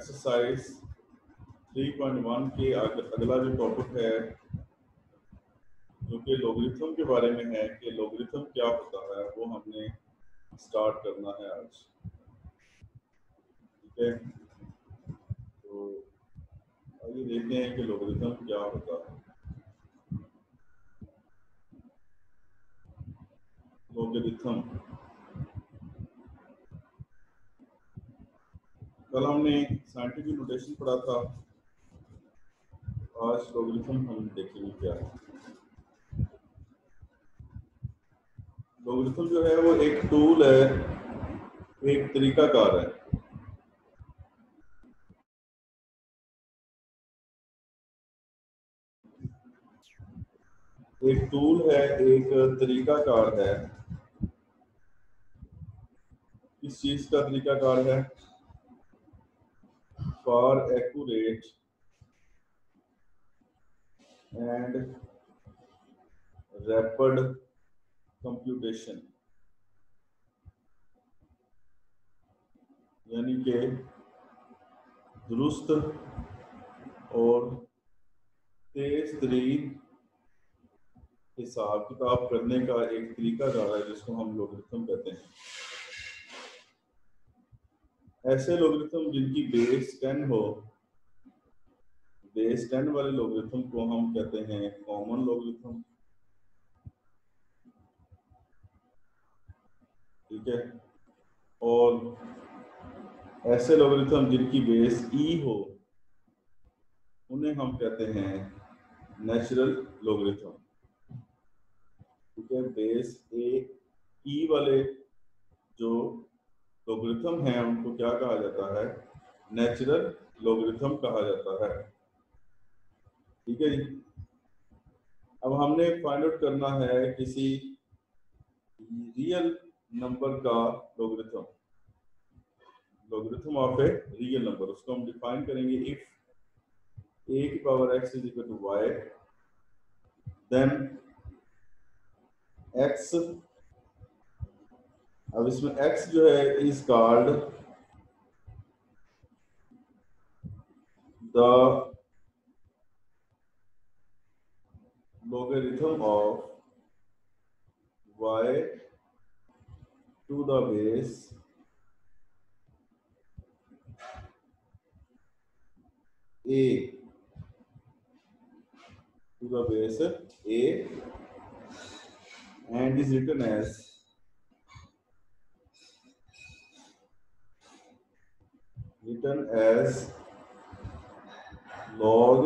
Exercise 3.1 के अगला जो टॉपिक है जो कि लॉगरिथम के बारे में है कि लॉगरिथम क्या होता है, वो हमने स्टार्ट करना है आज। ठीक है, तो आइए देखते हैं कि लॉगरिथम क्या होता है। लॉगरिथम कल हमने साइंटिफिक नोटेशन पढ़ा था, आज लॉगरिथम हम देखेंगे क्या है। लॉगरिथम जो है वो एक टूल है, एक तरीकाकार है। एक टूल है, एक तरीकाकार है। किस चीज का तरीकाकार है? For accurate and rapid computation, यानी कि दुरुस्त और तेज तरीन हिसाब किताब करने का एक तरीकाकार है जिसको हम लॉगरिथम कहते हैं। ऐसे लॉगरिथम जिनकी बेस 10 हो, बेस 10 वाले लॉगरिथम को हम कहते हैं कॉमन लॉगरिथम। ठीक है, और ऐसे लॉगरिथम जिनकी बेस ई हो उन्हें हम कहते हैं नेचुरल लॉगरिथम। ठीक है, बेस ई वाले जो लॉगरिथम हैं उनको क्या कहा जाता है? नेचुरल लॉगरिथम कहा जाता है। ठीक है जी, अब हमने फाइंड आउट करना है किसी रियल नंबर का logarithm, logarithm of a real number. उसको हम डिफाइन करेंगे इफ a की power x is equal to y, then x, अब इसमें x जो है is called the logarithm of y to the base a, to the base a, and is written as log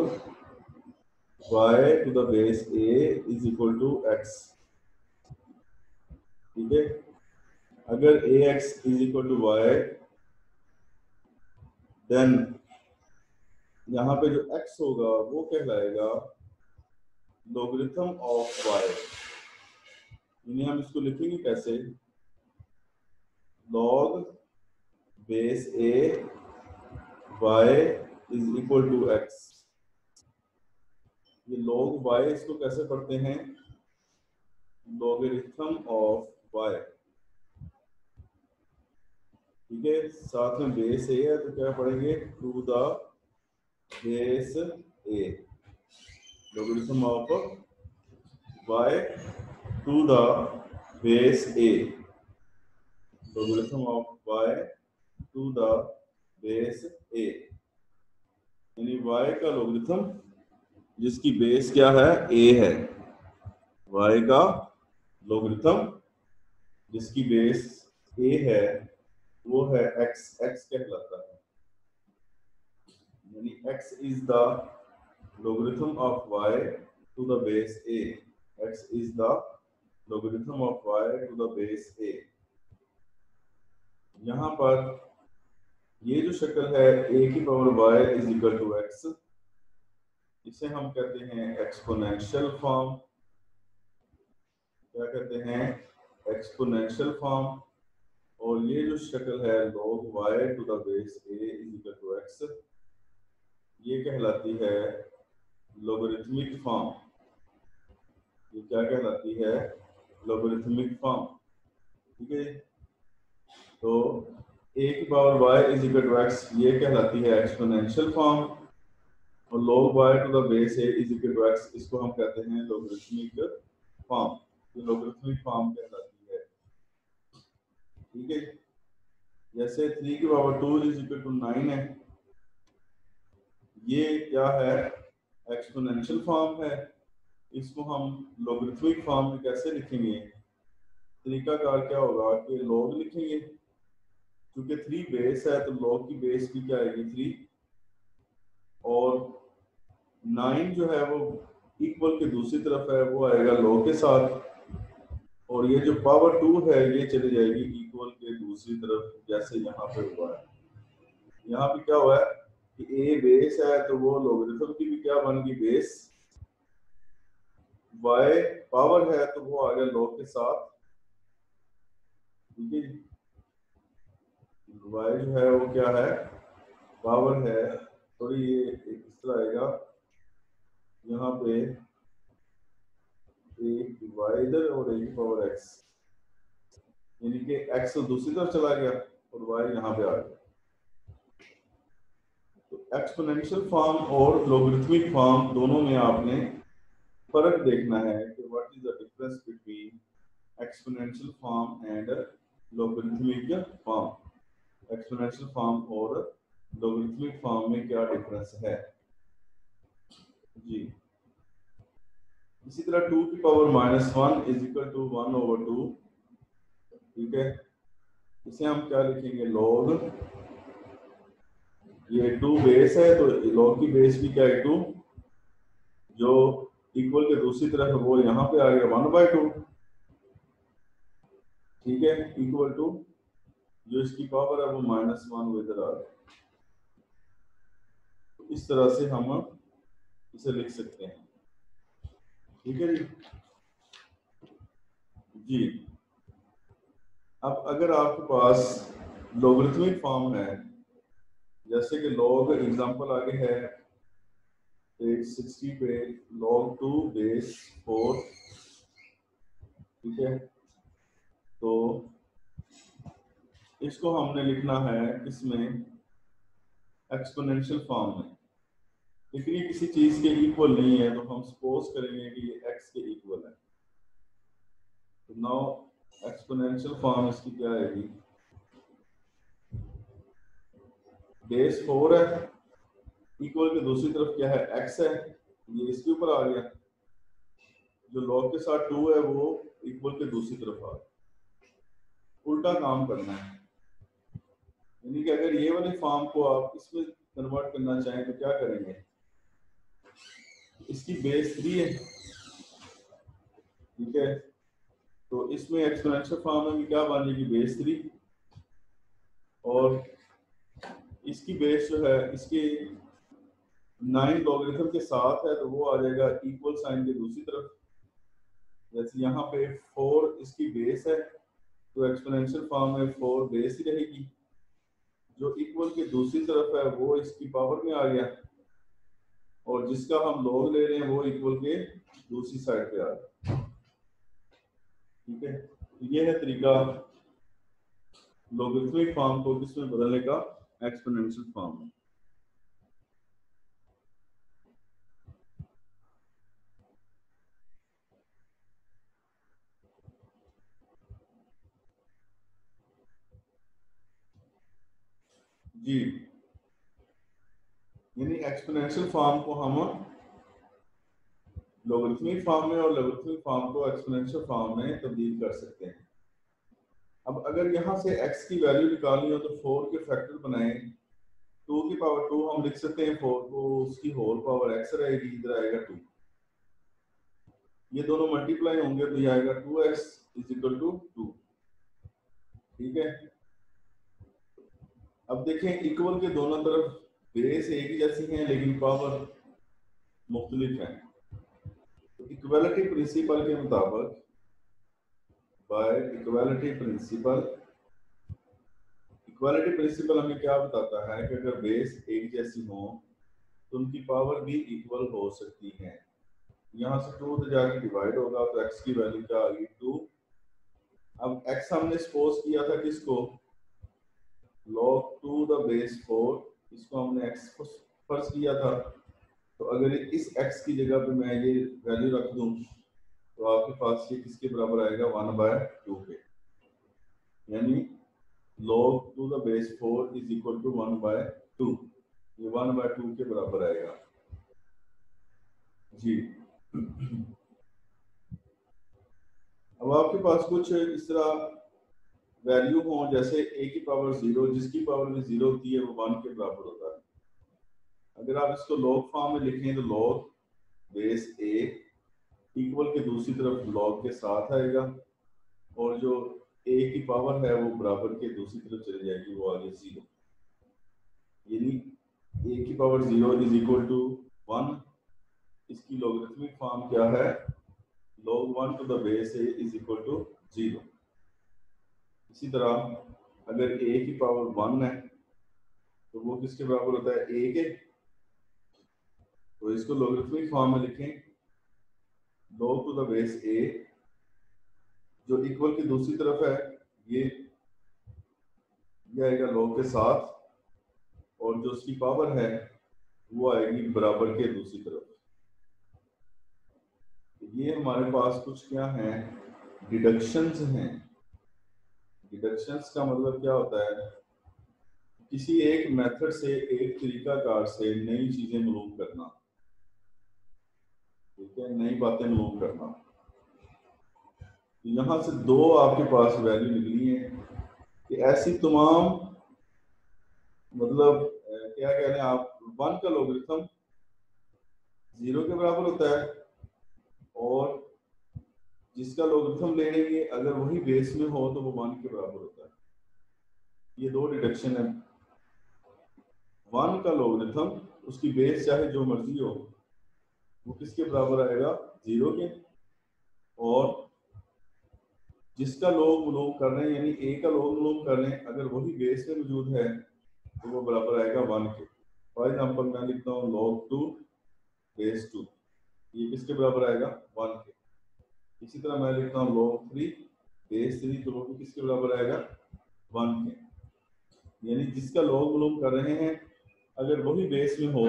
y to the base a is equal to x। ठीक है, अगर ax is equal to y, then यहाँ पे जो x होगा वो कहलाएगा logarithm of y। यानी हम इसको लिखेंगे कैसे? log base a y is equal to x। ये log y इसको कैसे पढ़ते हैं? logarithm of y। ठीक है, साथ में बेस a है तो क्या पढ़ेंगे? To the base a, logarithm of y to the base a, logarithm of y to the base a, यानी y का logarithm जिसकी बेस क्या है? a है। y का logarithm जिसकी बेस a है वो है x, x कहलाता है। यानी x is the logarithm of y to the base a, x is the logarithm of y to the base a। यहाँ पर ये जो शक्ल है a की power y is equal to x, इसे हम कहते हैं एक्सपोनेंशियल फॉर्म। क्या कहते हैं? Exponential form. और ये जो शक्ल है log y to the base a is equal to x, ये कहलाती है लोगरिथमिक फॉर्म। ये क्या कहलाती है? Logarithmic form. ठीक है, तो ए की power y is equal to x, ये कहलाती है एक्सपोनेंशियल फॉर्म, और log y to the base a is equal to x, इसको हम कहते हैं लोगरिथमिक फॉर्म। ये लोगरिथमिक फॉर्म कहलाती है। ठीक है, जैसे 3 की पावर 2 इज इक्वल टू 9 है, ये क्या है, एक्सपोनेंशियल फॉर्म है। इसको हम लोगरिथमिक फॉर्म में कैसे लिखेंगे, तरीकाकार क्या होगा कि log लिखेंगे, क्योंकि 3 बेस है तो log की बेस भी क्या आएगी 3, और 9 जो है वो इक्वल के दूसरी तरफ है, वो आएगा log के साथ, और ये जो पावर 2 है ये चली जाएगी इक्वल के दूसरी तरफ, जैसे यहाँ पे हुआ है। यहाँ पे क्या हुआ है कि a बेस है तो वो लोगरिथम की भी क्या बन गई बेस, y पावर है तो वो आ गया log के साथ। ठीक है, y जो है वो क्या है, पावर है, थोड़ी ये इस तरह आएगा, यहाँ पे एक y इधर और एक पावर x, यानी कि x तो दूसरी तरफ चला गया और y यहाँ पे आ गया। तो एक्सपोनेंशियल फॉर्म और लोगरिथमिक फॉर्म दोनों में आपने फर्क देखना है कि what is the difference between exponential form and logarithmic form. Exponential form और लोगरिथमिक फॉर्म में क्या डिफरेंस है जी। इसी तरह 2 की पावर -1 इज इक्वल टू 1/2। ठीक है, इसे हम क्या लिखेंगे, log, ये 2 बेस है तो log की बेस भी क्या है 2, जो इक्वल के दूसरी तरफ है वो यहाँ पे आ गया 1/2। ठीक है, इक्वल टू जो इसकी पावर है वो -1 वो इधर आ गया। तो इस तरह से हम इसे लिख सकते हैं। ठीक है जी। अब अगर आपके पास लोगरिथमिक फॉर्म है, जैसे कि log एग्जांपल आगे है पेज 60 पे, log 2 बेस 4। ठीक है, तो इसको हमने लिखना है इसमें एक्सपोनेंशियल फॉर्म में, लेकिन ये किसी चीज के इक्वल नहीं है, तो हम सपोज करेंगे कि ये x के इक्वल है। तो नाउ एक्सपोनेंशियल फॉर्म इसकी क्या आएगी, बेस 4 है, इक्वल के दूसरी तरफ क्या है x है, ये इसके ऊपर आ गया, जो log के साथ 2 है वो इक्वल के दूसरी तरफ आ गया। उल्टा काम करना है, यानी कि अगर ये वाली फॉर्म को आप इसमें कन्वर्ट करना चाहें तो क्या करेंगे, इसकी बेस 3 है। ठीक है, तो इसमें एक्सपोनेंशियल फॉर्म में भी क्या बन जाएगी बेस 3, और इसकी बेस जो है इसके 9 लॉगरिथम के साथ है तो वो आ जाएगा इक्वल साइन के दूसरी तरफ। जैसे यहाँ पे 4 इसकी बेस है तो एक्सपोनेंशियल फॉर्म में 4 बेस ही रहेगी, जो इक्वल के दूसरी तरफ है वो इसकी पावर में आ गया, और जिसका हम लॉग ले रहे हैं वो इक्वल के दूसरी साइड पे आ गया। ठीक है, ये है तरीका लोगरिथमिक फॉर्म को किसमें बदलने का, एक्सपोनेंशियल फॉर्म में। जी, यानी एक्सपोनेंशियल फॉर्म को हम लोगरिथमिक फॉर्म में और लोगरिथमिक फॉर्म को एक्सपोनेंशियल फॉर्म में तब्दील कर सकते हैं। अब अगर यहाँ से x की वैल्यू निकालनी हो तो 4 के फैक्टर बनाएं, 2 की पावर 2 हम लिख सकते हैं, 4 को उसकी होल पावर x रहेगी, इधर आएगा 2, ये दोनों मल्टीप्लाई होंगे तो ये आएगा 2x इज इक्वल टू 2। ठीक है, अब देखें इक्वल के दोनों तरफ बेस एक ही जैसी हैं लेकिन पावर मुख्तलिफ है। तो इक्वालिटी प्रिंसिपल के मुताबिक, बाय इक्वालिटी प्रिंसिपल हमें क्या बताता है कि अगर बेस एक जैसी हो तो उनकी पावर भी इक्वल हो सकती है। यहाँ से 2 तो जाके डिवाइड होगा तो x की वैल्यू क्या आ गई 2। अब x हमने सपोज किया था किसको, log 2 द बेस 4, इसको हमने x को फर्ज किया था, तो अगर इस x की जगह पे मैं ये वैल्यू रख दूं तो आपके पास ये किसके बराबर आएगा, 1/2 के, यानी log 2 the base 4 is equal to 1/2, ये 1/2 के बराबर आएगा जी। अब आपके पास कुछ इस तरह वैल्यू हो, जैसे a की पावर 0, जिसकी पावर भी 0 होती है वो 1 के बराबर होता है। अगर आप इसको log फॉर्म में लिखें तो log बेस a इक्वल के दूसरी तरफ log के साथ आएगा, और जो a की पावर है वो बराबर के दूसरी तरफ चली जाएगी, वो आगे 0, यानी a की पावर 0 इज इक्वल टू 1। इसकी लॉगरिथमिक फॉर्म क्या है, log 1 to the base a is equal to 0। इसी तरह अगर a की पावर 1 है तो वो किसके बराबर होता है, a के, तो इसको लॉगरिथमिक फॉर्म में लिखें, log to the base a जो इक्वल की दूसरी तरफ है ये आएगा log के साथ, और जो उसकी पावर है वो आएगी बराबर के दूसरी तरफ। ये हमारे पास कुछ क्या है, डिडक्शंस हैं। डिडक्शंस का मतलब क्या होता है, किसी एक मेथड से, एक तरीकाकार से नई चीजें मालूम करना, ठीक है, नई बातें मालूम करना। यहाँ से दो आपके पास वैल्यू निकली है कि ऐसी तमाम, मतलब क्या कह रहे हैं आप, 1 का लॉगरिथम 0 के बराबर होता है, और जिसका लॉगरिथम ले लेंगे अगर वही बेस में हो तो वो 1 के बराबर होता है। ये दो डिडक्शन है। 1 का लॉगरिथम उसकी बेस चाहे जो मर्जी हो वो किसके बराबर आएगा, 0 के, और जिसका लॉग मालूम कर रहे हैं यानी a का लॉग मालूम कर रहे हैं अगर वही बेस में मौजूद है तो वो बराबर आएगा 1 के। फॉर एग्जांपल मैं लिखता हूँ log 2 बेस 2, ये किसके बराबर आएगा, 1 के। इसी तरह मैं लिखता हूँ log 3 बेस 3, तो वो भी किसके बराबर आएगा, 1 के। यानी जिसका लॉग मालूम कर रहे हैं अगर वही बेस में हो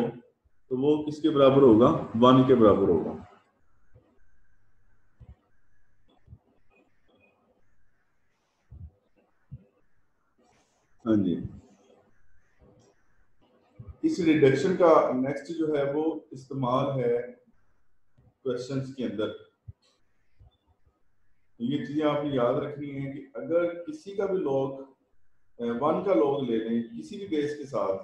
तो वो किसके बराबर होगा, 1 के बराबर होगा। हाँ जी, इस रिडक्शन का नेक्स्ट जो है वो इस्तेमाल है क्वेश्चंस के अंदर। ये चीजें आपने याद रखनी है कि अगर किसी का भी लॉग 1 का लॉग ले लें किसी भी बेस के साथ,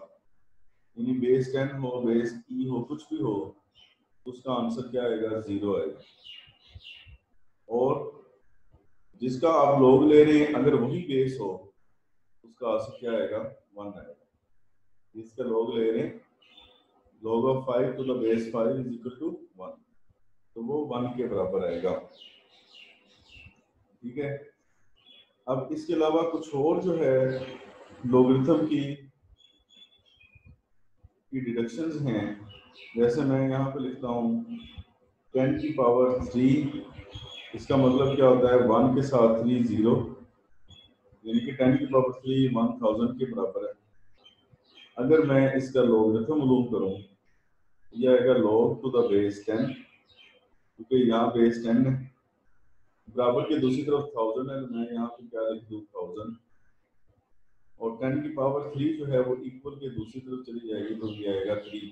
यानी बेस 10 हो, बेस e हो, कुछ भी हो, तो उसका आंसर क्या आएगा, 0 आएगा। और जिसका आप लॉग ले रहे हैं अगर वही बेस हो उसका आंसर क्या आएगा, 1 आएगा। जिसका लॉग ले रहे हैं log of 5 to the base 5 is equal to 1, तो वो 1 के बराबर आएगा, ठीक है। अब इसके अलावा कुछ और जो है लॉगरिथम की डिडक्शंस हैं, जैसे मैं यहाँ पे लिखता हूँ 10 की पावर 3, इसका मतलब क्या होता है, 1 के साथ 3 0, यानी कि 10 की पावर 3 1000 के बराबर है। अगर मैं इसका लॉगरिथम मालूम करूँ ये आएगा log टू द बेस 10, क्योंकि यहाँ बेस 10 है, बराबर के दूसरी तरफ 1000 है, तो मैं यहाँ पे क्या लिख दूँ, 1000, और 10 की पावर 3 जो है वो इक्वल के दूसरी तरफ चली जाएगी तो ये आएगा 3।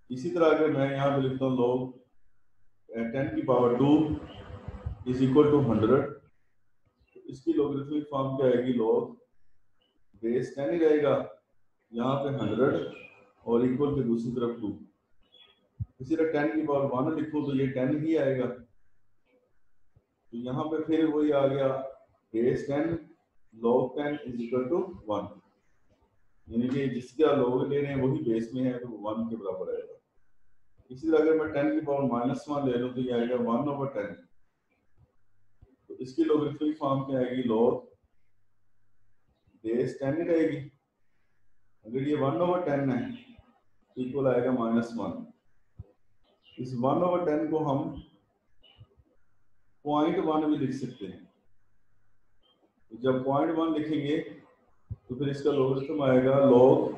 इसी तरह अगर मैं यहाँ पे लिखता हूँ log 10 की पावर 2 इज इक्वल टू 100, तो इसकी लॉगरिथमिक फॉर्म क्या आएगी, log बेस 10 ही रहेगा, यहाँ पे 100 और इक्वल के दूसरी तरफ 2। इसी तरह 10 की पावर 1 लिखूँ तो ये 10 ही आएगा, तो यहाँ पे फिर वही आ गया, base 10 log 10 is equal to 1, यानी कि जिसका लॉग ले रहे हैं वही बेस में है तो 1 के बराबर आएगा। इसी तरह अगर मैं 10 की पावर -1 ले लूँ तो ये आएगा 1/10, तो इसकी लॉगरिथमिक फॉर्म क्या आएगी, log बेस 10 ही रहेगी। अगर ये 1/10 है इक्वल आएगा -1। इस 1/10 को हम 0.1 भी लिख सकते हैं, जब 0.1 लिखेंगे तो फिर इसका लॉगरिथम आएगा log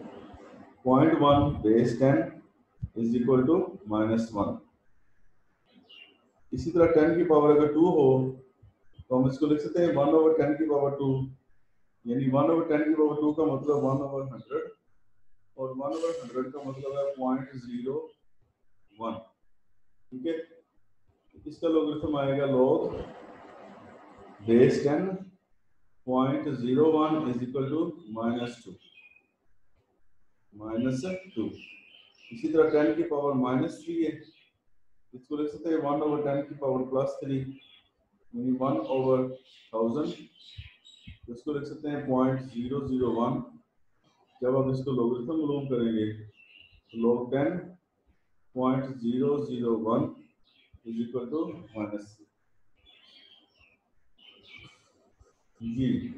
0.1 base 10 is equal to -1। इसी तरह 10 की पावर अगर 2 हो तो हम इसको लिख सकते हैं 1/10 की पावर 2, यानी 1/10 की पावर 2 का मतलब 1/100 और 1/100 का मतलब है 0.01। ठीक है, इसका लॉगरिथम आएगा log base 10 0.01 is equal to -2। इसी तरह 10 की पावर -3 है, इसको लिख सकते हैं 1/10 की पावर +3 यानी 1/1000, इसको लिख सकते हैं 0.001। जब आप इसको लॉगरिथम मालूम करेंगे तो log 10 0.001 इज इक्वल टू -3 जी।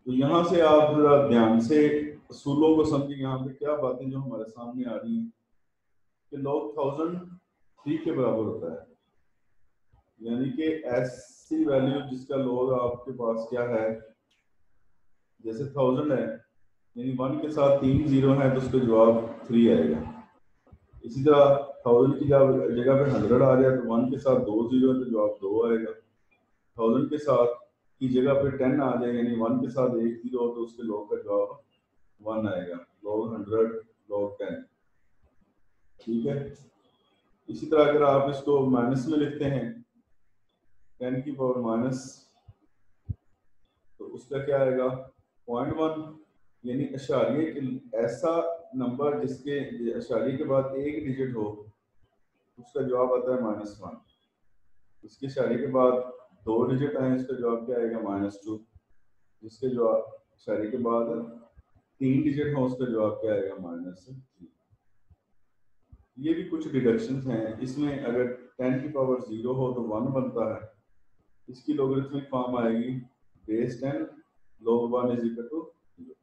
तो यहाँ से आप जरा ध्यान से असूलों को समझिए। यहाँ पे क्या बातें जो हमारे सामने आ रही हैं कि log 1000 3 के बराबर होता है, यानी कि ऐसी वैल्यू जिसका log आपके पास क्या है, जैसे 1000 है यानी 1 के साथ 3 जीरो है तो उसका जवाब 3 आएगा। इसी तरह 1000 की जगह पे 100 आ जाए तो 1 के साथ 2 जीरो है तो जवाब 2 आएगा। 1000 के साथ की जगह पे 10 आ जाए यानी 1 के साथ 1 जीरो तो उसके log का जवाब 1 आएगा। log 100 log 10। ठीक है, इसी तरह अगर आप इसको माइनस में लिखते हैं 10 की पावर माइनस तो उसका क्या आएगा 0.1, यानी अशारिये के ऐसा नंबर जिसके अशारिये के बाद एक डिजिट हो उसका जवाब आता है -1। इसके अशारिये के बाद 2 डिजिट आए इसका जवाब क्या आएगा -2। जिसके जवाब अशारिये के बाद 3 डिजिट हो उसका जवाब क्या आएगा -3। ये भी कुछ डिडक्शंस हैं। इसमें अगर 10 की पावर 0 हो तो 1 बनता है, इसकी लॉगरिथमिक फॉर्म आएगी base 10 log 1 is equal to 0।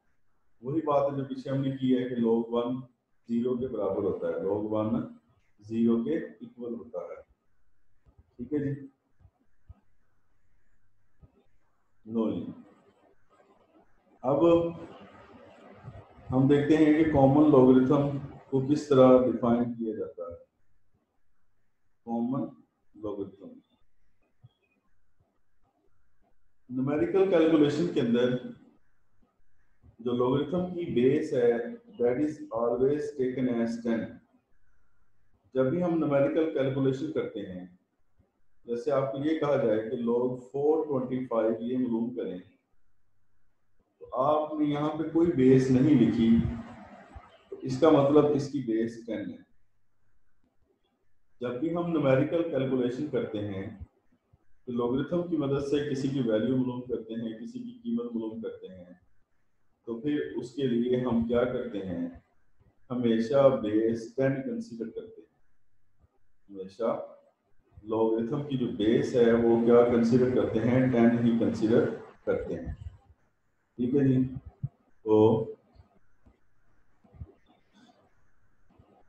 वही बात है जो पीछे हमने की है कि log 1 0 के बराबर होता है, log 1 0 के इक्वल होता है। ठीक है जी, नो जी। अब हम देखते हैं कि कॉमन लॉगरिथम को किस तरह डिफाइन किया जाता है। कॉमन लॉगरिथम न्यूमेरिकल कैलकुलेशन के अंदर जो लॉगरिथम की बेस है that is always taken as 10। जब भी हम न्यूमेरिकल कैलकुलेशन करते हैं, जैसे आपको ये कहा जाए कि log 425 ये मालूम करें, तो आपने यहाँ पे कोई बेस नहीं लिखी तो इसका मतलब इसकी बेस 10 है। जब भी हम न्यूमेरिकल कैलकुलेशन करते हैं तो लॉगरिथम की मदद से किसी की वैल्यू मालूम करते हैं, किसी की कीमत मालूम करते हैं, तो फिर उसके लिए हम क्या करते हैं, हमेशा बेस 10 कंसीडर करते हैं। हमेशा लॉगरिथम की जो बेस है वो क्या कंसीडर करते हैं, 10 ही कंसीडर करते हैं। ठीक है जी। तो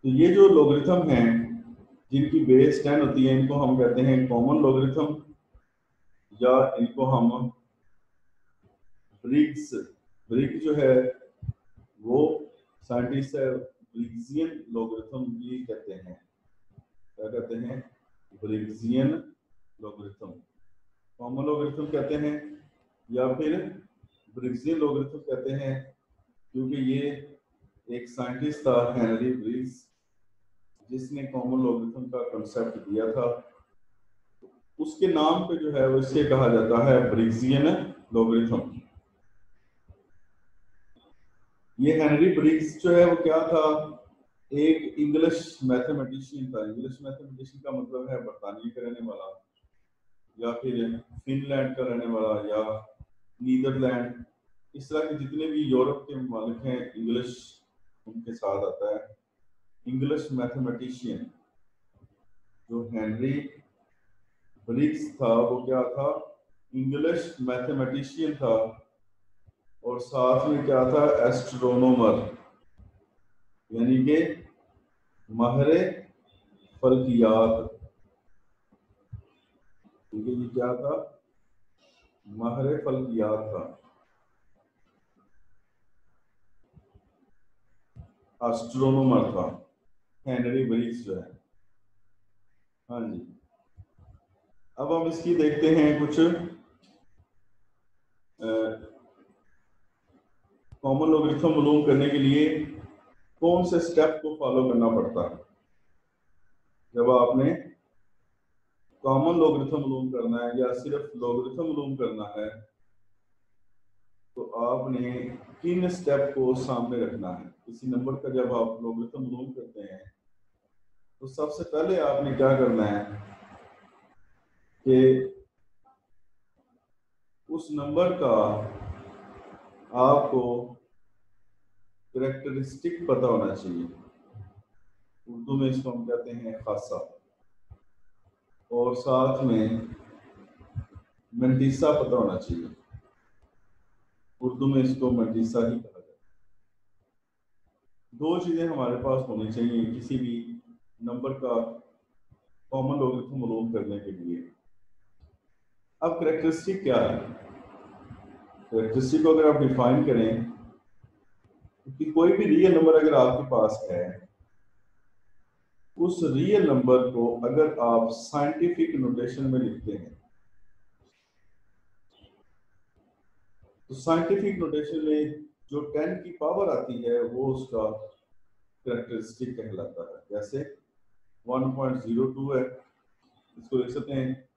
ये जो लॉगरिथम हैं जिनकी बेस 10 होती है इनको हम कहते हैं कॉमन लॉगरिथम, या इनको हम ब्रिग्स ब्रिग जो है वो साइंटिस्ट है ब्रिग्जियन लॉगरिथम भी कहते हैं। क्या कहते हैं, ब्रिग्जियन लॉगरिथम। कॉमन लॉगरिथम कहते हैं या फिर ब्रिग्जियन लॉगरिथम कहते हैं, क्योंकि ये एक साइंटिस्ट था हेनरी ब्रिग्स जिसने कॉमन लॉगरिथम का कंसेप्ट दिया था। उसके नाम पे जो है वो इसे कहा जाता है ब्रिग्जियन लॉगरिथम। ये हेनरी ब्रिग्स जो है वो क्या था, एक इंग्लिश मैथमेटिशियन था। इंग्लिश मैथमेटिशियन का मतलब है बरतानिया का रहने वाला, या फिर फिनलैंड का रहने वाला, या नीदरलैंड, इस तरह के जितने भी यूरोप के ममालिक हैं इंग्लिश उनके साथ आता है। इंग्लिश मैथमेटिशियन जो हेनरी ब्रिग्स था वो क्या था, इंग्लिश मैथमेटिशियन था, और साथ में क्या था, एस्ट्रोनोमर, यानी कि माहिर फल्कियात। ठीक है जी, क्या था, माहिर फल्कियात था, एस्ट्रोनॉमर था, हेनरी ब्रिग्स जो है। हाँ जी। अब हम इसकी देखते हैं कुछ कॉमन लॉगरिथम मालूम करने के लिए कौन से स्टेप को फॉलो करना पड़ता है। जब आपने कॉमन लॉगरिथम मालूम करना है या सिर्फ लॉगरिथम मालूम करना है तो आपने किन स्टेप को सामने रखना है। किसी नंबर का जब आप लॉगरिथम मालूम करते हैं तो सबसे पहले आपने क्या करना है कि उस नंबर का आपको कैरेक्टरिस्टिक पता होना चाहिए। उर्दू में इसको हम कहते हैं खासा, और साथ में मंतीसा पता होना चाहिए। उर्दू में इसको मंतीसा ही कहा जाता है। दो चीजें हमारे पास होनी चाहिए किसी भी नंबर का कॉमन लॉगरिथम मालूम करने के लिए। अब कैरेक्टरिस्टिक क्या है? कैरेक्टरिस्टिक को अगर आप डिफाइन करें कि कोई भी रियल नंबर अगर आपके पास है, उस रियल नंबर को अगर आप साइंटिफिक नोटेशन में लिखते हैं तो साइंटिफिक नोटेशन में जो 10 की पावर आती है वो उसका कैरेक्टरिस्टिक कहलाता है। जैसे 1.02 है, इसको लिख सकते हैं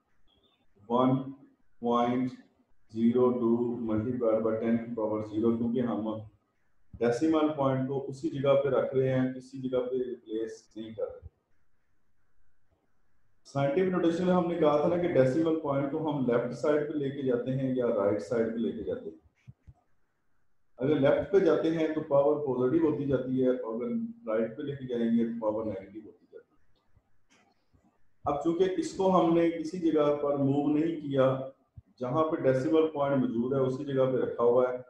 1.02 मल्टीप्लाइड बाय 10 की पावर 0, क्योंकि हम डेसिमल पॉइंट को उसी जगह पे रख रहे हैं, किसी जगह पे रिप्लेस नहीं कर रहे। साइंटिफिक नोटेशन में हमने कहा था ना कि डेसिमल पॉइंट को हम लेफ्ट साइड पे लेके जाते हैं या राइट साइड पे लेके जाते हैं। अगर लेफ्ट पे जाते हैं तो पावर पॉजिटिव होती जाती है, और अगर राइट पे लेके जाएंगे तो पावर नेगेटिव होती जाती है। अब चूंकि इसको हमने किसी जगह पर मूव नहीं किया, जहां पे डेसिमल पॉइंट मौजूद है उसी जगह पे रखा हुआ है,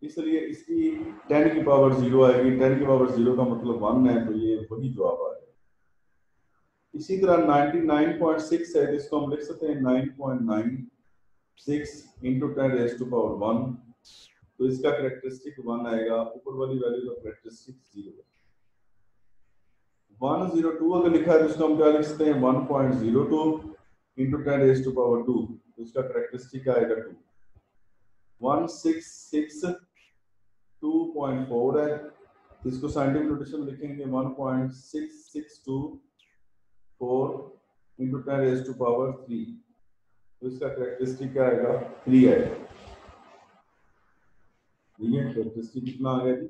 इसलिए इसकी 10 की पावर 0 आएगी। 10 की पावर 0 का मतलब 1 है, तो ये वही जवाब आएगा। इसी तरह 99.6 है, जिसको हम लिख सकते हैं 9.96 इंटू 10 रेज़ टू पावर 1, तो इसका कैरेक्टरिस्टिक 1 आएगा। ऊपर वाली वैल्यू का कैरेक्टरिस्टिक 0 है। 102 अगर लिखा है तो इसको हम क्या लिख सकते हैं 1.02 इंटू 10 रेज़ टू पावर 2, तो इसका कैरेक्टरिस्टिक आएगा 2। 166.2.4 है, इसको साइंटिफिक नोटेशन लिखेंगे 1.6624 इंटू 10 रेज़ टू पावर 3, तो इसका कैरेक्टरिस्टिक क्या आएगा 3 आएगा। ठीक है, कैरेक्टरिस्टिक कितना आ गया जी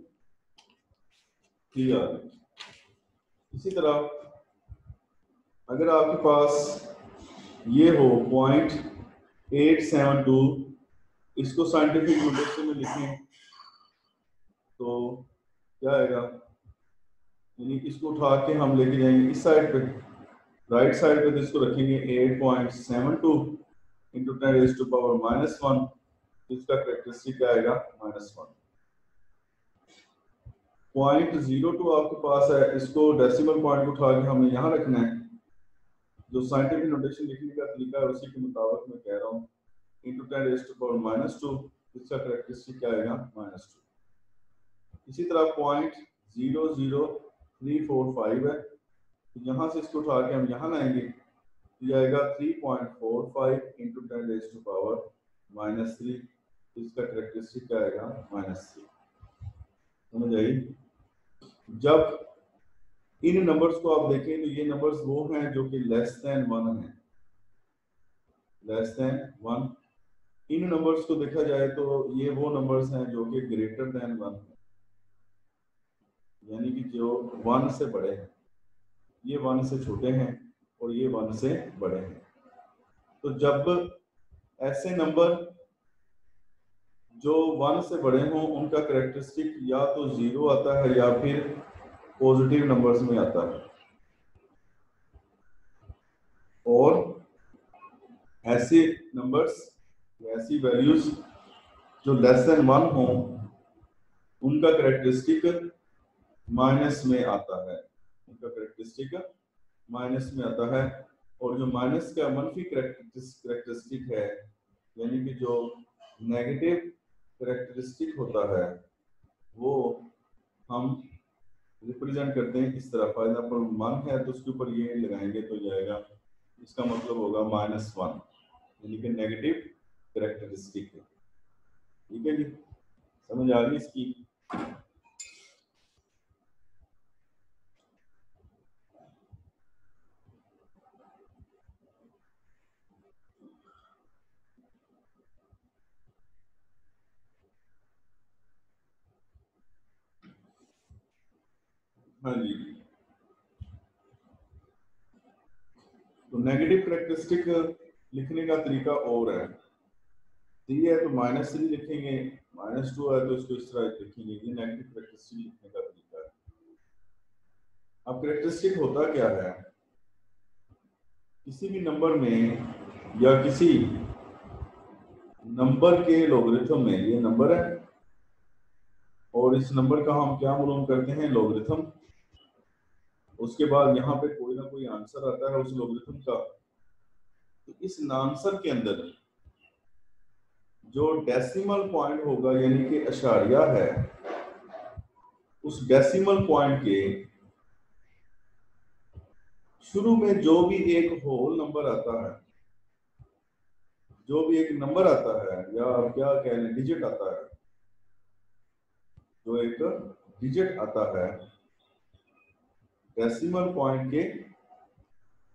3 आ गया। इसी तरह अगर आपके पास ये हो 0.872, इसको साइंटिफिक नोटेशन में लिखें तो क्या आएगा, यानी इसको उठा के हम लेके जाएंगे इस साइड पे, राइट साइड पे, तो इसको रखेंगे 8.72 इंटू 10 रेज़ टू पावर -1, इसका कैरेक्टरिस्टिक क्या आएगा -1। 0.02 आपके पास है, इसको डेसिमल पॉइंट को उठा के हमें यहाँ रखना है। जो साइंटिफिक नोटेशन लिखने का तरीका है उसी के मुताबिक मैं कह रहा हूँ, इंटू 10 रेज़ टू पावर -2, इसका कैरेक्टरिस्टिक क्या आएगा -2। इसी तरह 0.00345 है, तो यहाँ से इसको उठा के हम यहाँ लाएंगे, तो आएगा 3.45 इंटू 10 रेज़ टू पावर -3, इसका कैरेक्टरिस्टिक क्या आएगा -3। समझ आई? जब इन नंबर्स को आप देखें तो ये नंबर्स वो हैं जो कि लेस देन 1 है, लेस देन 1। इन नंबर्स को देखा जाए तो ये वो नंबर्स हैं जो कि ग्रेटर देन 1 है, यानी कि जो 1 से बड़े हैं। ये 1 से छोटे हैं और ये 1 से बड़े हैं। तो जब ऐसे नंबर जो 1 से बड़े हों उनका कैरेक्टरिस्टिक या तो 0 आता है या फिर पॉजिटिव नंबर्स में आता है, और ऐसे नंबर्स, ऐसी वैल्यूज जो लेस देन 1 हो उनका कैरेक्टरिस्टिक माइनस में आता है, उनका कैरेक्टरिस्टिक माइनस में आता है। और जो माइनस का मनफी कैरेक्टरिस्टिक है यानी कि जो नेगेटिव कैरेक्टरिस्टिक होता है वो हम रिप्रेजेंट करते हैं इस तरह। फॉर एग्जाम्पल 1 है तो उसके ऊपर ये लगाएंगे तो जाएगा, इसका मतलब होगा -1, यानी कि नेगेटिव कैरेक्टरिस्टिक है। ठीक है जी, समझ आ गई इसकी? हाँ जी। तो नेगेटिव कैरेक्टरिस्टिक लिखने का तरीका और है। 3 है तो -3 लिखेंगे, -2 है तो इसको इस तरह लिखेंगे। ये नेगेटिव कैरेक्टरिस्टिक लिखने का तरीका है। अब कैरेक्टरिस्टिक होता क्या है? किसी भी नंबर में या किसी नंबर के लॉगरिथम में, ये नंबर है और इस नंबर का हम क्या मालूम करते हैं? लॉगरिथम। उसके बाद यहाँ पे कोई ना कोई आंसर आता है उस लॉगरिथम का। तो इस आंसर के अंदर जो डेसिमल पॉइंट होगा यानी कि अशारिया है, उस डेसिमल पॉइंट के शुरू में जो भी एक होल नंबर आता है, जो भी एक नंबर आता है या क्या कह लें डिजिट आता है, जो एक डिजिट आता है डेसिमल पॉइंट के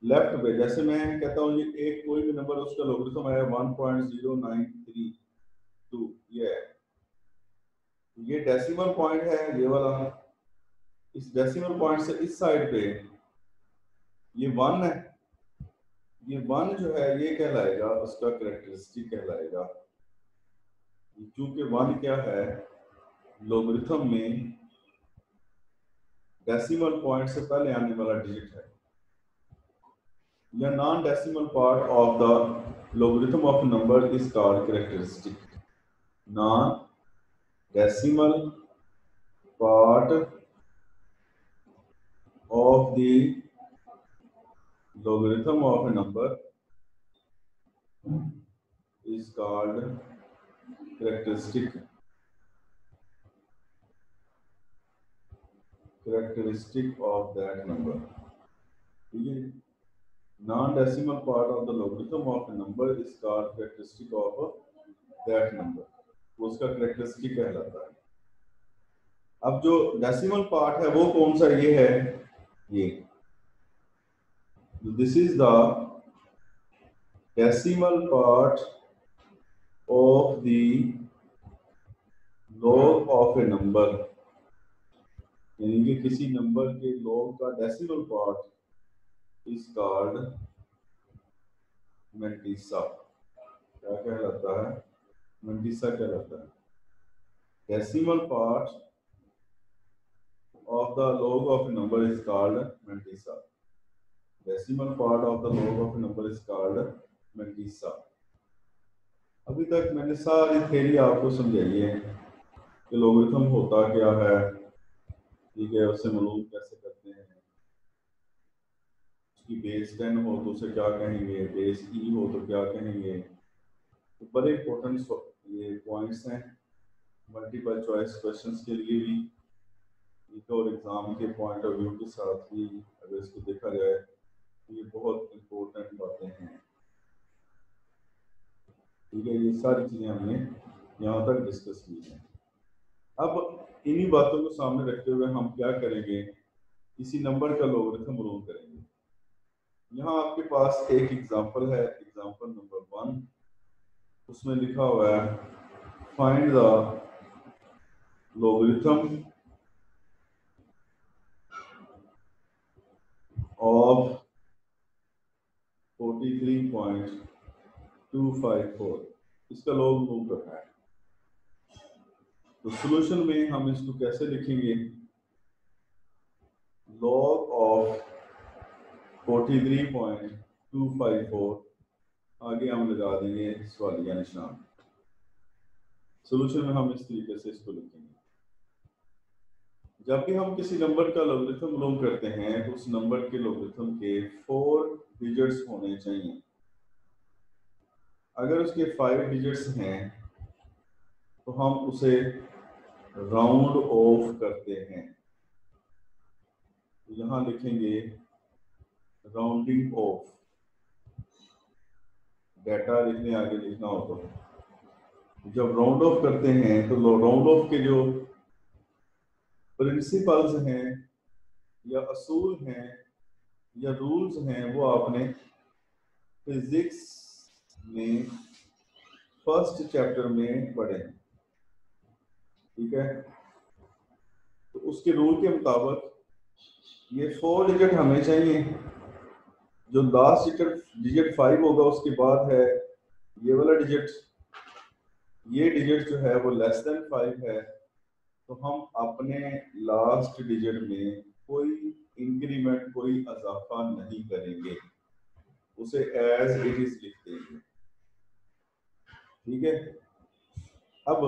लेफ्ट पे, जैसे मैं कहता हूँ ये एक कोई भी नंबर उसका लॉगरिथम है 1.0932, ये डेसिमल पॉइंट है ये वाला। इस डेसिमल पॉइंट से इस साइड पे ये 1 है, ये 1 जो है ये कहलाएगा उसका कैरेक्टरिस्टिक कहलाएगा, क्योंकि 1 क्या है? लॉगरिथम में डेसिमल पॉइंट से पहले आने वाला डिजिट है, या non decimal part of the logarithm of number is called characteristic. Non decimal part of the logarithm of a number is called characteristic of that number. ठीक है, non decimal part of the logarithm of a number is called characteristic of that number, उसका characteristic कहलाता है। अब जो decimal part है वो कौन सा? ये है, ये this is the decimal part of the log of A number, यानी कि किसी नंबर के log का decimal part is called mantissa. क्या कहलाता है? मैंटिसा कहलाता है। Decimal part of the log of number is called mantissa. Decimal part of the log of number is called mantissa. अभी तक मैंने सारी थ्योरी आपको समझाई है कि लॉगरिथम होता क्या है, ठीक है, उससे मालूम कैसे करते हैं। उसकी बेस 10 हो तो उसे क्या कहेंगे, बेस ई हो तो क्या कहेंगे। तो बड़े इंपॉर्टेंट ये पॉइंट्स हैं मल्टीपल चॉइस क्वेश्चंस के लिए भी, और एग्जाम के पॉइंट ऑफ व्यू के साथ भी अगर इसको देखा जाए तो ये बहुत इंपॉर्टेंट बातें हैं। ठीक है, ये सारी चीजें हमने यहाँ तक डिस्कस की हैं। अब इन्हीं बातों को सामने रखते हुए हम क्या करेंगे? किसी नंबर का लॉगरिथम मालूम करेंगे। यहाँ आपके पास एक एग्जांपल है, एग्जांपल नंबर 1, उसमें लिखा हुआ है फाइंड द लॉगरिथम ऑफ 43.254, इसका लॉग मालूम करना है। तो सॉल्यूशन में हम इसको कैसे लिखेंगे? लॉग ऑफ 43.254 आगे हम लगा देंगे सवालिया निशान। सॉल्यूशन में हम इस तरीके से इसको लिखेंगे। जब भी हम किसी नंबर का लॉगरिथम मालूम करते हैं तो उस नंबर के लॉगरिथम के 4 डिजिट्स होने चाहिए। अगर उसके 5 डिजिट्स हैं तो हम उसे राउंड ऑफ करते हैं। तो यहां लिखेंगे राउंडिंग ऑफ। डेटा लिखने आगे लिखना हो तो जब राउंड ऑफ करते हैं तो राउंड ऑफ के जो प्रिंसिपल्स हैं या असूल हैं या रूल्स हैं वो आपने फिजिक्स में फर्स्ट चैप्टर में पढ़े, ठीक है। तो उसके रूल के मुताबिक ये 4 डिजिट हमें चाहिए। जो लास्ट डिजिट 5 होगा उसके बाद है ये वाला डिजिट। ये डिजिट जो है वो लेस देन 5 है, तो हम अपने लास्ट डिजिट में कोई इंक्रीमेंट, कोई इजाफा नहीं करेंगे, उसे एज इट इज लिख देंगे, ठीक है। अब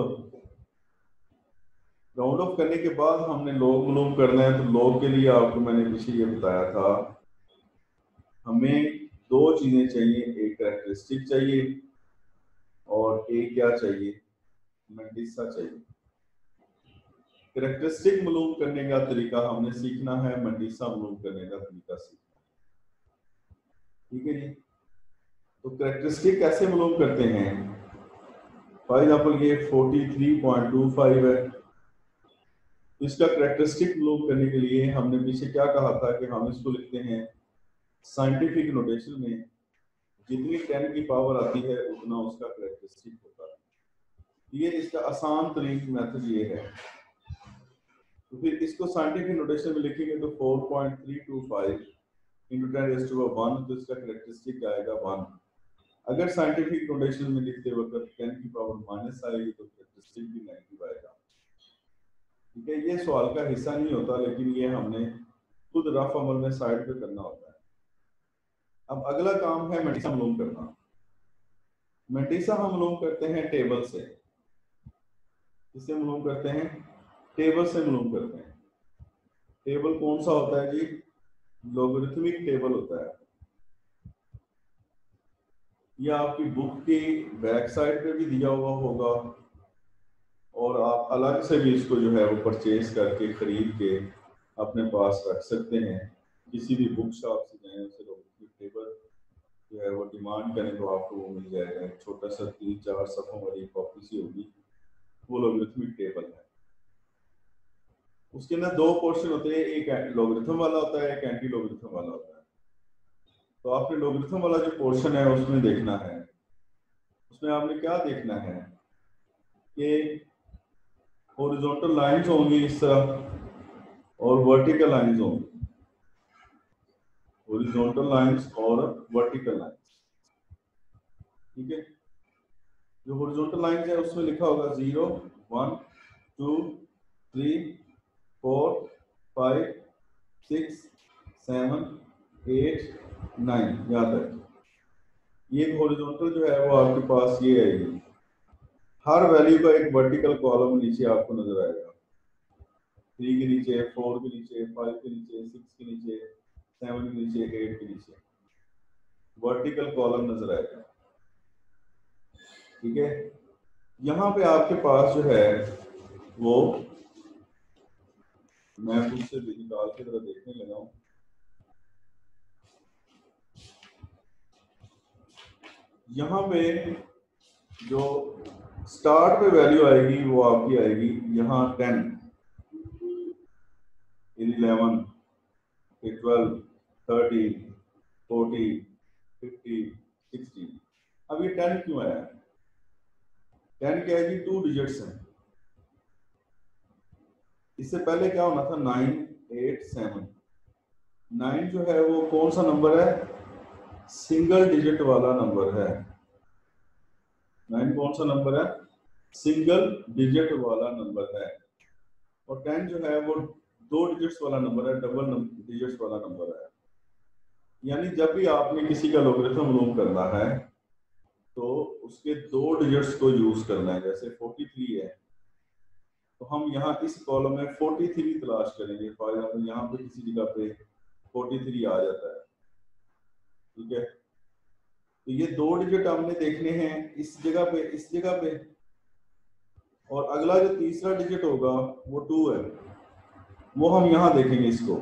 राउंड ऑफ करने के बाद हमने लॉग मलूम करना है। तो लॉग के लिए आपको मैंने पीछे ये बताया था, हमें 2 चीजें चाहिए, एक कैरेक्टरिस्टिक चाहिए और एक क्या चाहिए, मैंटिसा चाहिए। कैरेक्टरिस्टिक मालूम करने का तरीका हमने सीखना है, मैंटिसा मालूम करने का तरीका सीखना है, ठीक है जी। तो कैरेक्टरिस्टिक कैसे मालूम करते हैं? फॉर एग्जाम्पल ये 43.25 है। इसका कैरेक्टरिस्टिक मालूम करने के लिए हमने पीछे क्या कहा था कि हम इसको लिखते हैं साइंटिफिक नोटेशन में, जितनी 10 की पावर आती है उतना उसका कैरेक्टरिस्टिक होता है। ये इसका आसान तरीन मेथड ये है। तो फिर इसको साइंटिफिक नोटेशन में लिखेंगे तो 4.325 इंटू 10⁻⁴ तो इसका कैरेक्टरिस्टिक आएगा 1। अगर साइंटिफिक नोटेशन में लिखते वक्त 10 की पावर माइनस आएगी तो कैरेक्टरिस्टिक भी नेगेटिव आएगा, ठीक है। ये सवाल का हिस्सा नहीं होता, लेकिन ये हमने खुद रफ अमल में साइड पे करना होता है। अब अगला काम है मैंटिसा मालूम करना। मैंटिसा हम मालूम करते हैं टेबल से। किससे मालूम करते हैं? टेबल से मालूम करते हैं। टेबल कौन सा होता है जी? लॉगरिथमिक टेबल होता है। यह आपकी बुक की बैक साइड पे भी दिया हुआ होगा और आप अलग से भी इसको जो है वो परचेज करके खरीद के अपने पास रख सकते हैं। किसी भी बुक शॉप से जाएं, उसे लॉगरिथमिक टेबल जो है वो डिमांड करें तो आपको वो मिल जाएगा। एक छोटा सा 3-4 सफ़ों वाली कॉपी सी होगी, वो लॉगरिथमिक टेबल है। उसके अंदर 2 पोर्शन होते हैं, एक लॉगरिथम वाला होता है, एक एंटी लॉगरिथम वाला होता है। तो आपने लॉगरिथम वाला जो पोर्शन है उसमें देखना है, उसमें आपने क्या देखना है कि हॉरिजॉन्टल लाइंस होंगी इस तरह और वर्टिकल लाइंस होंगी। हॉरिजॉन्टल लाइंस और वर्टिकल लाइंस, ठीक है। जो हॉरिजॉन्टल लाइंस है उसमें लिखा होगा 0 1 2 3 4 5 6 7 8 9 यहाँ तक। ये हॉरिजॉन्टल जो है वो आपके पास ये आएगी। हर वैल्यू का एक वर्टिकल कॉलम नीचे आपको नजर आएगा। 3 के नीचे, 4 के नीचे, 5 के नीचे, 6 के नीचे, 7 के नीचे, 8 के नीचे वर्टिकल कॉलम नजर आएगा, ठीक है। यहाँ पे आपके पास जो है वो मैं खुद से भी निकाल के जरा देखने लगा हूँ। यहाँ पे जो स्टार्ट पे वैल्यू आएगी वो आपकी आएगी यहाँ 10, 11, 12, 13, 14, 15, 16। अब ये 10 क्यों आया? 10 क्या है जी? 2 डिजिट्स हैं। इससे पहले क्या होना था? 9, 8, 7। 9 जो है वो कौन सा नंबर है? सिंगल डिजिट वाला नंबर है। 9 कौन सा नंबर है? सिंगल डिजिट वाला नंबर है। और 10 जो है वो 2 डिजिट्स वाला नंबर है, डबल डिजिट्स वाला नंबर है। यानी जब भी आपने किसी का लॉगरिथम मालूम करना है तो उसके 2 डिजिट्स को यूज करना है। जैसे 43 है तो हम यहाँ इस कॉलम में 43 तलाश करेंगे। फॉर एग्जाम्पल यहाँ पे किसी जगह पे 43 आ जाता है, ठीक है। तो ये 2 डिजिट हमने देखने हैं इस जगह पे, इस जगह पे, और अगला जो तीसरा डिजिट होगा वो 2 है, वो हम यहाँ देखेंगे इसको।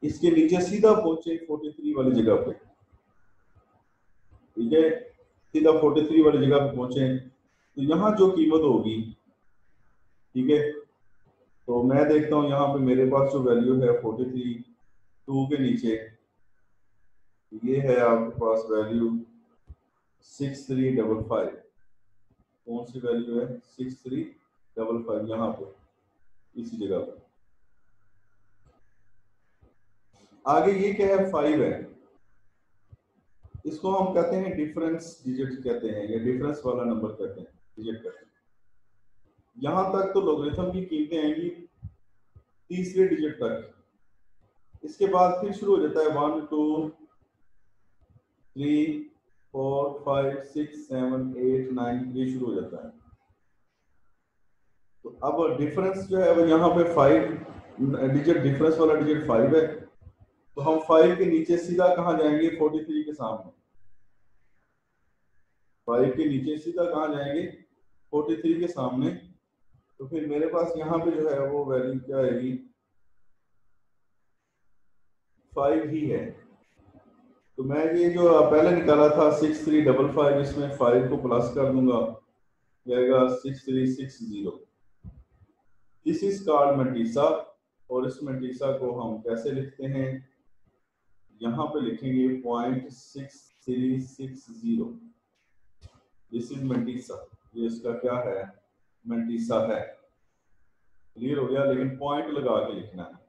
इसके नीचे सीधा पहुंचे 43 वाली जगह पे, ठीक है, सीधा 43 वाली जगह पे पहुंचे, तो यहाँ जो कीमत होगी, ठीक है, तो मैं देखता हूँ यहाँ पे मेरे पास जो वैल्यू है 43, 2 के नीचे ये है आपके पास वैल्यू 6355। कौन सी वैल्यू है? 6355, यहाँ पे इसी जगह पे। आगे ये क्या है? 5 है। इसको हम कहते हैं डिफरेंस डिजिट कहते हैं, या डिफरेंस वाला नंबर कहते हैं, डिजिट कहते हैं। यहां तक तो लॉगरिथम की कीमतें आएंगी तीसरे डिजिट तक। इसके बाद फिर शुरू हो जाता है 1 2 3 4 5 6 7 8 9, ये शुरू हो जाता है। तो अब डिफरेंस जो है वो यहाँ पे 5 डिजिट, डिफरेंस वाला डिजिट 5 है, तो हम 5 के नीचे सीधा कहाँ जाएंगे? 43 के सामने। 5 के नीचे सीधा कहाँ जाएंगे? 43 के सामने। तो फिर मेरे पास यहाँ पे जो है वो वैल्यू क्या आएगी? 5 ही है। तो मैं ये जो पहले निकाला था 6355, इसमें 5 को प्लस कर दूंगा, जाएगा 6360। This is called mantissa. और इस मेंटिसा को हम कैसे लिखते हैं? यहाँ पे लिखेंगे 0.6360। This is mantissa. ये इसका क्या है? मेंटिसा है। क्लियर हो गया? लेकिन पॉइंट लगा के लिखना है।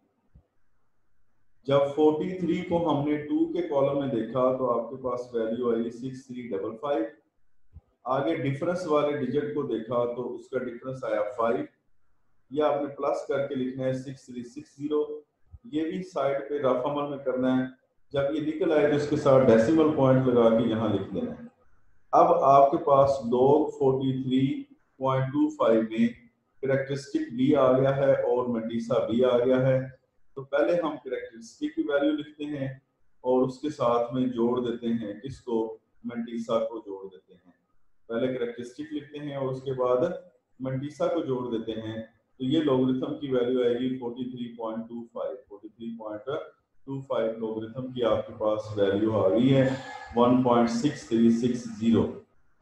जब 43 को हमने 2 के कॉलम में देखा तो आपके पास वैल्यू आई 6355। आगे डिफरेंस वाले डिजिट को देखा तो उसका डिफरेंस आया 5। या आपने प्लस करके लिखना है 6360। ये भी साइड पे रफ अमल में करना है। जब ये निकल आए तो इसके साथ डेसिमल पॉइंट लगा के यहाँ लिख देना है। अब आपके पास log 43.25 में कैरेक्टरिस्टिक भी आ गया है और मेंटिसा भी आ गया है। तो पहले हम कैरेक्टरिस्टिक की वैल्यू लिखते हैं और उसके साथ में जोड़ देते हैं किसको? मेंटिसा को जोड़ देते हैं। पहले कैरेक्टरिस्टिक लिखते हैं और उसके बाद मेंटिसा को जोड़ देते हैं। तो ये लॉगरिथम की वैल्यू आएगी 43.25। 43.25 लॉगरिथम की आपके पास वैल्यू आ गई है 1.6360।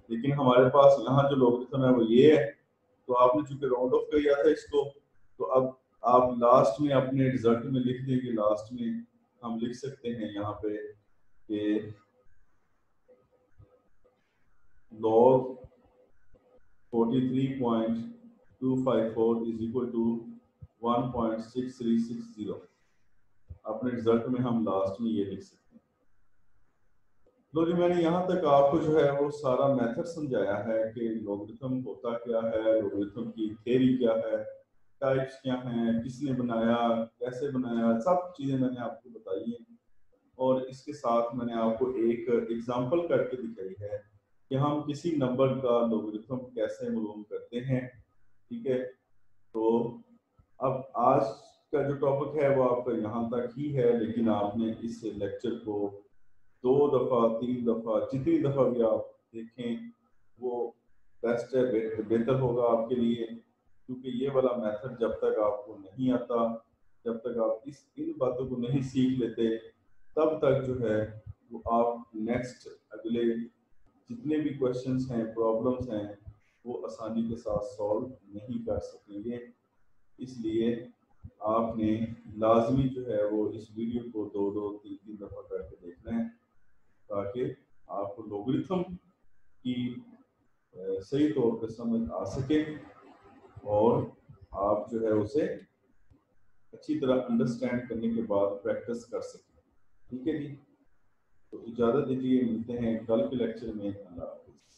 लेकिन हमारे पास यहाँ जो लॉगरिथम है वो ये है। तो आपने चूंकि राउंड ऑफ किया था इसको, तो अब आप लास्ट में अपने रिजल्ट में लिख देंगे। लास्ट में हम लिख सकते हैं यहाँ पे कि log 43.254 इज इक्वल टू 1.6360। अपने रिजल्ट में हम लास्ट में ये लिख सकते हैं। लो जी, मैंने यहाँ तक आपको जो है वो सारा मेथड समझाया है कि लॉगरिथम होता क्या है, लॉगरिथम की थ्योरी क्या है, टाइप्स क्या हैं, किसने बनाया, कैसे बनाया, सब चीज़ें मैंने आपको बताई हैं। और इसके साथ मैंने आपको एक एग्जांपल करके दिखाई है कि हम किसी नंबर का लॉगरिथम कैसे मालूम करते हैं। ठीक है, तो अब आज का जो टॉपिक है वो आपका यहाँ तक ही है, लेकिन आपने इस लेक्चर को 2 दफ़ा 3 दफ़ा जितनी दफ़ा भी आप देखें वो बेस्ट है, बेहतर होगा आपके लिए। क्योंकि ये वाला मेथड जब तक आपको नहीं आता, जब तक आप इन बातों को नहीं सीख लेते, तब तक जो है वो आप नेक्स्ट अगले जितने भी क्वेश्चंस हैं, प्रॉब्लम्स हैं, वो आसानी के साथ सॉल्व नहीं कर सकेंगे। इसलिए आपने लाजमी जो है वो इस वीडियो को 2-2 3-3 दफ़ा करके देखना है ताकि आपको लॉगरिथम की सही तौर पर समझ आ सके और आप जो है उसे अच्छी तरह अंडरस्टैंड करने के बाद प्रैक्टिस कर सकें। ठीक है जी, तो इजाज़त दीजिए, मिलते हैं कल के लेक्चर में। अल्लाह हाफ़िज़।